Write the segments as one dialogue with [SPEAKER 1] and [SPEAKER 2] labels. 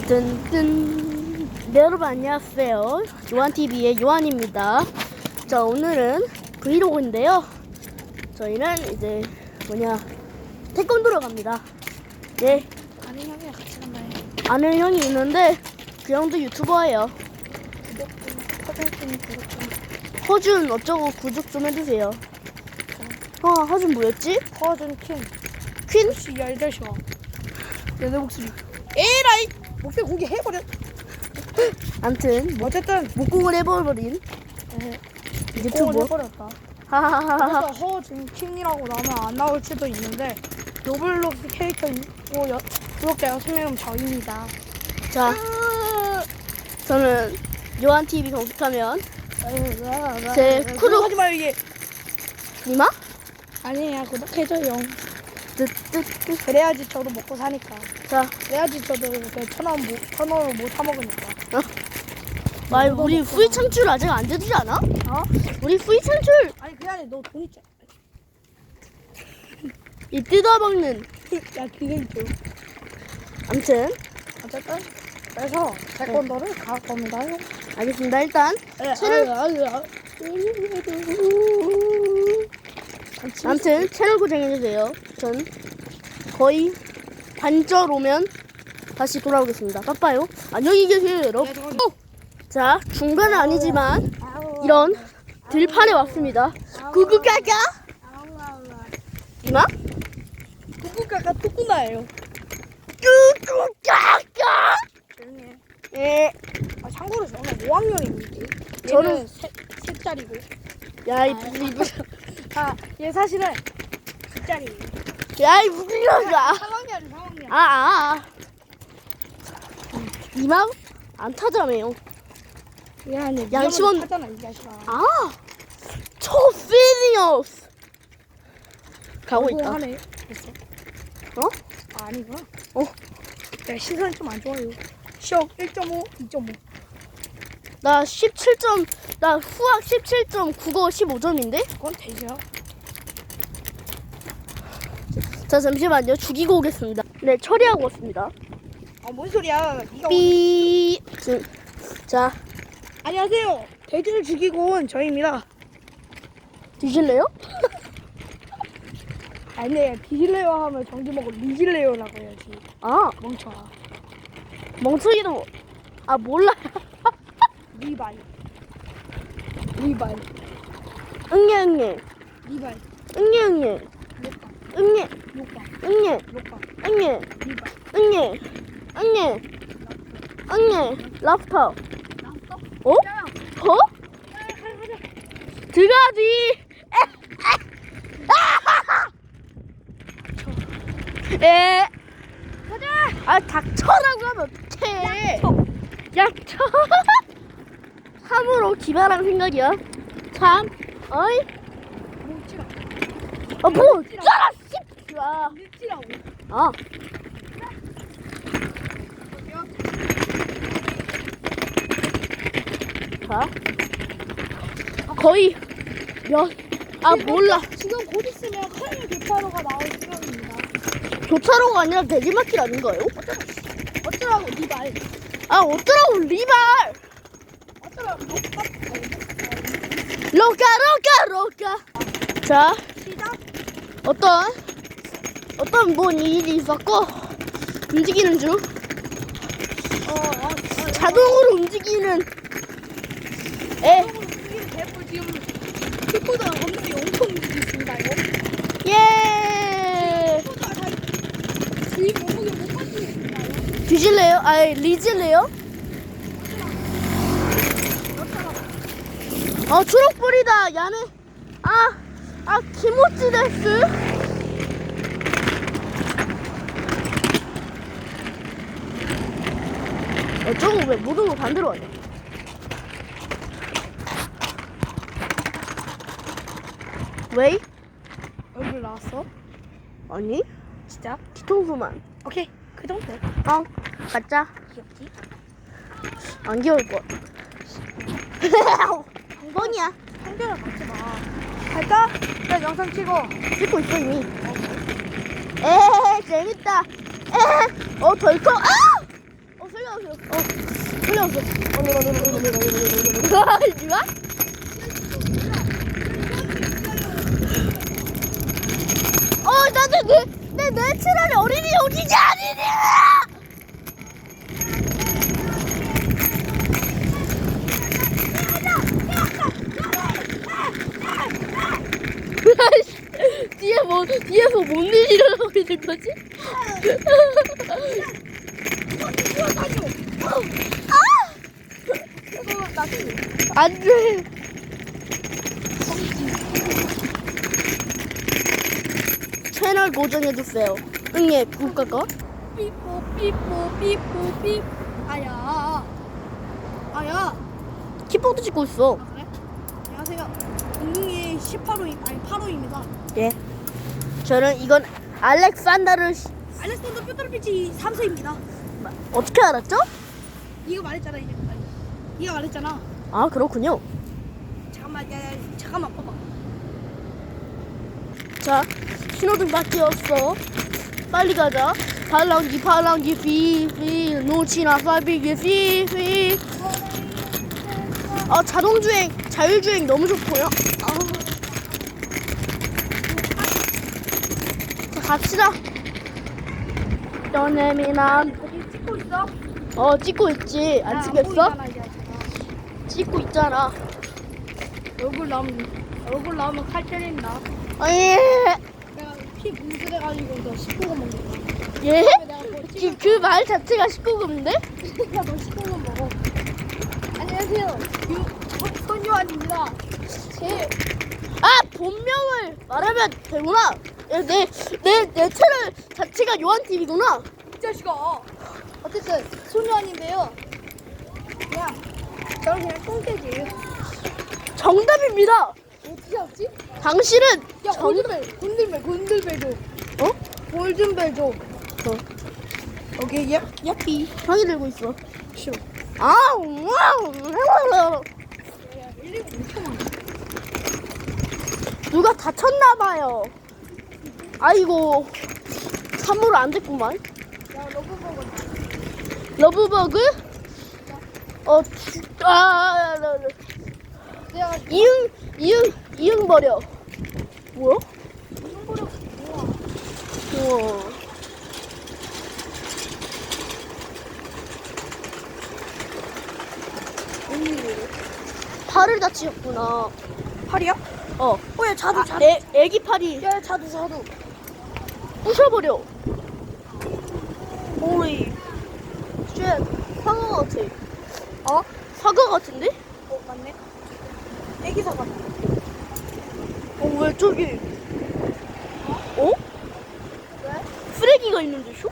[SPEAKER 1] 뜬뜬. 네, 여러분 안녕하세요. 요한TV의 요한입니다. 자, 오늘은 브이로그인데요. 저희는 이제 태권도로 갑니다. 네.
[SPEAKER 2] 아는 형이랑 같이 간다해.
[SPEAKER 1] 아는 형이 있는데 그 형도 유튜버예요. 허준 어쩌고 구독 좀 해주세요. 허준 뭐였지?
[SPEAKER 2] 허준 퀸.
[SPEAKER 1] 퀸?
[SPEAKER 2] 혹시 열대셔. 내 목소리. 에라이! 목소리 공개 해버려.
[SPEAKER 1] 암튼
[SPEAKER 2] 어쨌든
[SPEAKER 1] 목공을 해버린 유튜버.
[SPEAKER 2] 해버렸다.
[SPEAKER 1] 하하하하.
[SPEAKER 2] 그래서 허준 퀸이라고 나오면 안 나올지도 있는데 로블록스 캐릭터이고 구독자 6명은 저입니다.
[SPEAKER 1] 자, 저는 요한TV 검색하면 제
[SPEAKER 2] 구독 하지마 이게.
[SPEAKER 1] 니마?
[SPEAKER 2] 아니야 구독해줘요.
[SPEAKER 1] 뜨뜨뜨.
[SPEAKER 2] 그래야지 저도 먹고 사니까.
[SPEAKER 1] 자,
[SPEAKER 2] 그래야지 저도 천 원을 못 사먹으니까.
[SPEAKER 1] 우리 후이 창출 아직 안 되지 않아?
[SPEAKER 2] 어?
[SPEAKER 1] 우리 후이 창출
[SPEAKER 2] 아니 그게 아니라 너 돈 있잖아.
[SPEAKER 1] 이 뜯어먹는.
[SPEAKER 2] 야 그게 있죠.
[SPEAKER 1] 암튼
[SPEAKER 2] 어쨌든 그래서 태권도를 갈 겁니다.
[SPEAKER 1] 알겠습니다. 일단 채널 암튼 채널 고정해주세요. 전 거의 반절 오면 다시 돌아오겠습니다. 바빠요. 안녕히 계세요, 여러분. 자, 중간은 아니지만 이런 들판에 왔습니다. 구구가가 이마?
[SPEAKER 2] 구구가가 뚜꾸나예요.
[SPEAKER 1] 구구가가.
[SPEAKER 2] 조용히 해.
[SPEAKER 1] 예.
[SPEAKER 2] 참고로 저는 5학년입니다.
[SPEAKER 1] 저는
[SPEAKER 2] 셋짜리고.
[SPEAKER 1] 야이
[SPEAKER 2] 얘 사실은 10짜리예요.
[SPEAKER 1] 야이 무기가.
[SPEAKER 2] 3학년이 3학년.
[SPEAKER 1] 이마 안 타자매요.
[SPEAKER 2] 얘는
[SPEAKER 1] 양심은
[SPEAKER 2] 하잖아 이 자식아.
[SPEAKER 1] 초시니어스 가고 있다.
[SPEAKER 2] 하네. 됐어.
[SPEAKER 1] 어?
[SPEAKER 2] 아니구나.
[SPEAKER 1] 야,
[SPEAKER 2] 시선이 좀 안 좋아요. 시험 1.5, 2.5.
[SPEAKER 1] 나 후학 17점, 국어 15점인데?
[SPEAKER 2] 그건 되죠.
[SPEAKER 1] 자, 잠시만요. 죽이고 오겠습니다. 네, 처리하고 왔습니다.
[SPEAKER 2] 뭔 소리야? 네가
[SPEAKER 1] 삐. 자,
[SPEAKER 2] 안녕하세요. 돼지를 죽이고 온 저희입니다.
[SPEAKER 1] 드실래요?
[SPEAKER 2] 아니, 뒤질래요 하면 정지먹고 리질래요라고 해야지. 멍청아.
[SPEAKER 1] 멍청이도 몰라.
[SPEAKER 2] 리발.
[SPEAKER 1] 응애
[SPEAKER 2] 리발.
[SPEAKER 1] 응애
[SPEAKER 2] 욕박.
[SPEAKER 1] 응애
[SPEAKER 2] 리발.
[SPEAKER 1] 응애 랍스터. 어? 들어가지. 에. 가자. 닥쳐라고 하면 어떡해. 약쳐. 참으로 기발한 생각이야. 참. 어이. 뭐 짜라 씹지마.
[SPEAKER 2] 립지라고.
[SPEAKER 1] 자, 거의 몰라.
[SPEAKER 2] 지금 곧 있으면 카이오 교차로가 나올 시간입니다.
[SPEAKER 1] 교차로가 아니라 대지마길 아닌가요?
[SPEAKER 2] 어쩌라고 리발.
[SPEAKER 1] 어쩌라고 리발.
[SPEAKER 2] 어쩌라고
[SPEAKER 1] 로까. 자,
[SPEAKER 2] 시작.
[SPEAKER 1] 어떤 뭔 일이 있었고 움직이는 중. 자동으로 움직이는
[SPEAKER 2] 대포 지금 킥보드랑 검색이 엄청 움직이겠습니다요.
[SPEAKER 1] 예.
[SPEAKER 2] 주인 몸무게 못 버티겠습니다요.
[SPEAKER 1] 뒤질래요? 리질래요? 초록불이다. 야네. 키모찌 데스. 저거 왜 모든 거 반대로 하냐? 왜?
[SPEAKER 2] 얼굴 나왔어?
[SPEAKER 1] 아니,
[SPEAKER 2] 진짜?
[SPEAKER 1] 뒤통수만.
[SPEAKER 2] 오케이 그 정도.
[SPEAKER 1] 가짜.
[SPEAKER 2] 귀엽지?
[SPEAKER 1] 안 귀여울 거. 뻔이야.
[SPEAKER 2] 상대랑 같이 마. 갈까? 나 영상 찍어.
[SPEAKER 1] 찍고 있어 이미. 재밌다. 덜컥. 설마 살려줘. 살려줘. 이리와? 나도 내 내추럴이 어린이 어디지 아니니? 뒤에서 뭔 일이 일어나고 있는 거지? 안 돼. 채널 고정해주세요. 응애 국가가?
[SPEAKER 2] 삐뽀 아야
[SPEAKER 1] 키보드 찍고 있어.
[SPEAKER 2] 그래? 안녕하세요. 운동이 18호입니다. 아니 8호입니다.
[SPEAKER 1] 예. 저는 이건 알렉산더를
[SPEAKER 2] 알렉산더 뾰토르피치 3세입니다.
[SPEAKER 1] 어떻게 알았죠?
[SPEAKER 2] 이거 말했잖아 이제. 이거 말했잖아.
[SPEAKER 1] 아 그렇군요.
[SPEAKER 2] 잠깐만 잠깐만 봐봐.
[SPEAKER 1] 자 신호등 바뀌었어. 빨리 가자. 팔랑기 휘 놓치나 파비기 휘. 자동주행 자율주행 너무 좋고요. 자 갑시다. 연애미남.
[SPEAKER 2] 거기 찍고 있어?
[SPEAKER 1] 찍고 있지. 안 찍겠어? 찍고 있잖아.
[SPEAKER 2] 얼굴 나오면 칼 때린다.
[SPEAKER 1] 아니
[SPEAKER 2] 내가 피 분수돼가지고 너 19금 먹는다.
[SPEAKER 1] 예?
[SPEAKER 2] 내가 뭐
[SPEAKER 1] 그 말 자체가 19금인데?
[SPEAKER 2] 야, 너 19금 먹어. 안녕하세요. 손요한입니다.
[SPEAKER 1] 본명을 말하면 되구나. 내 채널 자체가 요한TV구나.
[SPEAKER 2] 이 자식아. 어쨌든 손요한인데요. 저는 그냥 똥돼지.
[SPEAKER 1] 정답입니다.
[SPEAKER 2] 어떻게 알지?
[SPEAKER 1] 당신은
[SPEAKER 2] 야, 골든벨 줘. 골든벨 줘. 오케이, 야삐.
[SPEAKER 1] 방이 들고 있어.
[SPEAKER 2] 쇼.
[SPEAKER 1] 누가 다쳤나봐요. 아이고 산모를 안 됐구만.
[SPEAKER 2] 야,
[SPEAKER 1] 러브버그?
[SPEAKER 2] 내가
[SPEAKER 1] 이응 버려. 뭐야?
[SPEAKER 2] 손보려
[SPEAKER 1] 우와. 팔을 다치셨구나.
[SPEAKER 2] 팔이야?
[SPEAKER 1] 야 자두. 애기 팔이
[SPEAKER 2] 야, 자두.
[SPEAKER 1] 부셔버려. 오이. 쉣. 사과 같아. 사과 같은데?
[SPEAKER 2] 맞네. 애기 사과.
[SPEAKER 1] 왜 저기?
[SPEAKER 2] 왜?
[SPEAKER 1] 쓰레기가 있는데 쇼?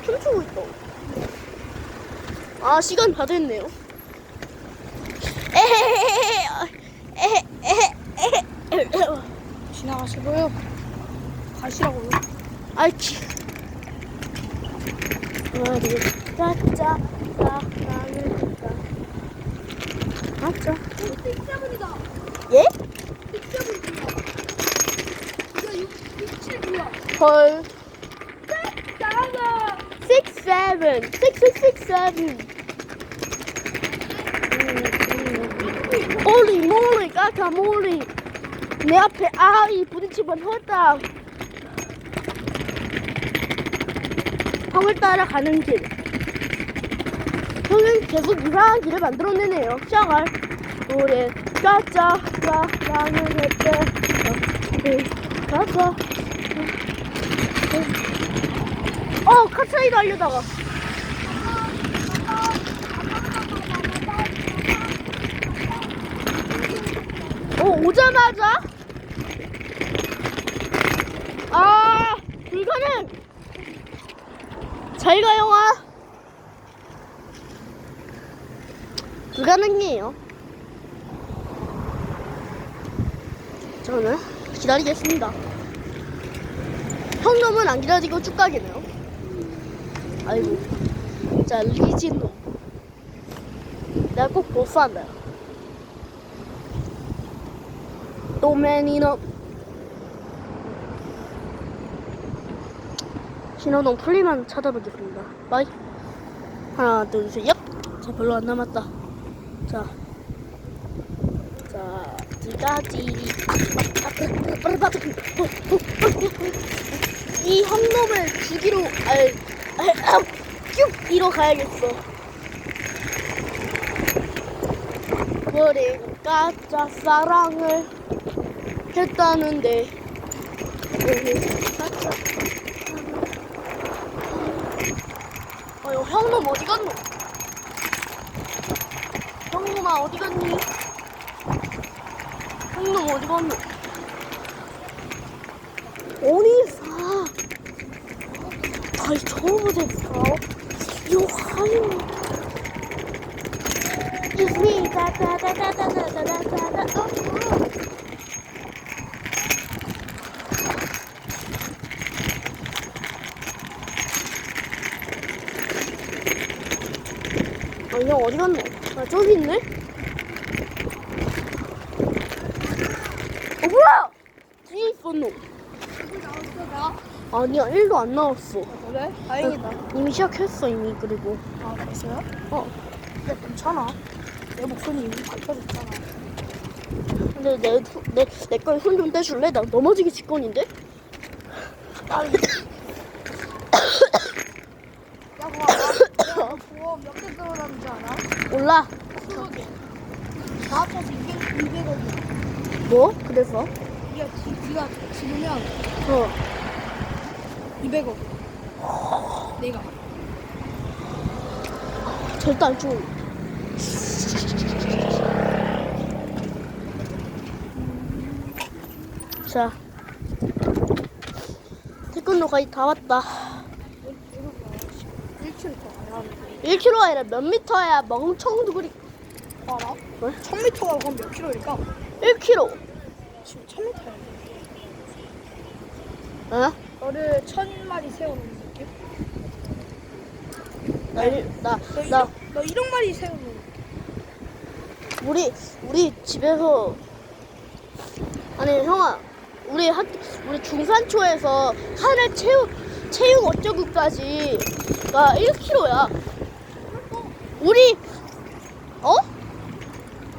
[SPEAKER 1] 춤추고 있다. 시간 다 됐네요.
[SPEAKER 2] 지나가시고요. 가시라고요.
[SPEAKER 1] 아이키. 짜짜 맞죠?
[SPEAKER 2] 빅세븐이다.
[SPEAKER 1] 예?
[SPEAKER 2] 빅세븐이다. 이거 679야.
[SPEAKER 1] 헐.
[SPEAKER 2] 나가.
[SPEAKER 1] 6, 7. 몰리 까까몰리. 내 앞에 아이 부딪히면 헛다. 형을 따라가는 길. 형은 계속 이상한 길을 만들어내네요. 샤갈 노래 까짜 까까는 했대. 까짜. 카차이도 알려다가. 오자마자 불가능. 잘 가 영아. 불가능이에요. 저는 기다리겠습니다. 형 놈은 안 기다리고 쭉 가겠네요. 아이고. 자 리진 놈. 내가 꼭 보스한다. 또맨이너. 신호등 풀리면 찾아뵙겠습니다. 바이. 하나, 둘, 셋, 얍! 자, 별로 안 남았다. 자, 두 가지. 이 한 놈을 죽이러, 쭉 이러 가야겠어. 우리가 짝사랑을 했다는데. 어, 형놈 어디 갔노? 형놈아 어디 갔니? 형놈 어디 갔노? 어디서? 다시 처음부터 욕하는 이스미 다다다다다다다다다. 형 어디 갔노? 아 저기 있네? 뭐야? 뒤에 있었노? 아니야 1도 안 나왔어.
[SPEAKER 2] 그래? 다행이다.
[SPEAKER 1] 이미 시작했어 이미. 그리고
[SPEAKER 2] 아, 됐어요?
[SPEAKER 1] 근데
[SPEAKER 2] 괜찮아. 내 목소리 이미 밝혀졌잖아.
[SPEAKER 1] 근데 내 걸 손 좀 떼줄래? 나 넘어지기 직전인데?
[SPEAKER 2] 빨리. 야, 그거 부어 몇개 들어가는지 알아?
[SPEAKER 1] 몰라.
[SPEAKER 2] 20개. 다 합쳐서 200억이야.
[SPEAKER 1] 뭐? 그래서?
[SPEAKER 2] 네가 지르면
[SPEAKER 1] 어.
[SPEAKER 2] 200억. 내가.
[SPEAKER 1] 절대 안 죽어. 자, 태권도 거의 다 왔다.
[SPEAKER 2] 1km 더 가야
[SPEAKER 1] 1km가 아니라 몇 미터야? 멍청두구리.
[SPEAKER 2] 알아?
[SPEAKER 1] 왜?
[SPEAKER 2] 1000m가 그럼 몇 킬로일까?
[SPEAKER 1] 1km.
[SPEAKER 2] 지금 1000m야.
[SPEAKER 1] 어?
[SPEAKER 2] 너를 1000마리 세워놓는 느낌?
[SPEAKER 1] 나
[SPEAKER 2] 1억 마리 세워놓는 느낌.
[SPEAKER 1] 우리 집에서 아니 형아 우리 중산초에서 하늘 체육 어쩌고까지가 1km야. 우리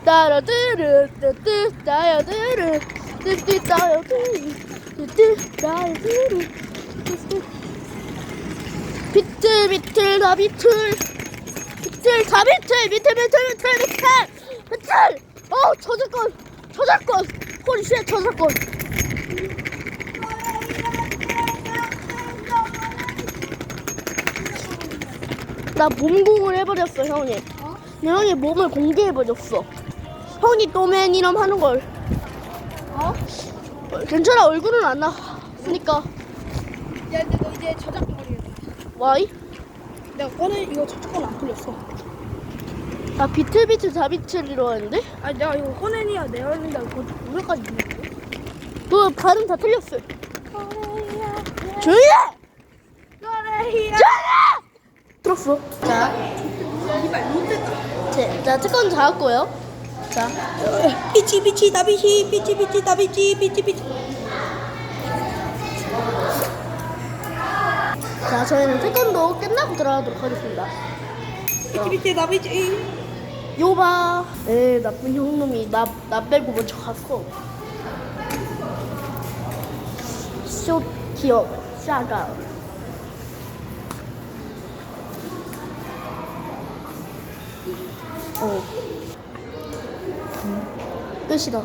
[SPEAKER 1] 따라드르 뜨뜨 따야드르 뜨뜨 따야드르 뜨뜨 따야드르 뜨뜨 비틀 다 비틀 다 비틀 저작권 홀리쉣 저작권. 나 몸공을 해버렸어 형이. 형이 몸을 공개해버렸어. 형이 또맨이럼 하는 걸. 괜찮아 얼굴은 안 나왔으니까.
[SPEAKER 2] 야, 근데 너 이제 저작권 걸리겠다.
[SPEAKER 1] 와이?
[SPEAKER 2] 내가 꺼내 이거 저작권 안 풀렸어.
[SPEAKER 1] 나 비틀 다 비틀이라고 했는데?
[SPEAKER 2] 아니 내가 이거 꺼내니야 내가 했는데 그거 노래까지 있는데.
[SPEAKER 1] 너 발음 다 틀렸어. 조용히 해!
[SPEAKER 2] 노래야.
[SPEAKER 1] 들었어. 자, 자 특권 다 왔고요. 자,
[SPEAKER 2] 비치 다비치 비치 다비치.
[SPEAKER 1] 자 저희는 태권도 끝나고 들어가도록 하겠습니다.
[SPEAKER 2] 비치 다비치.
[SPEAKER 1] 요봐. 에 나쁜 형놈이 나 빼고 먼저 갔어. 쇼 기억 샤가. 끝이다.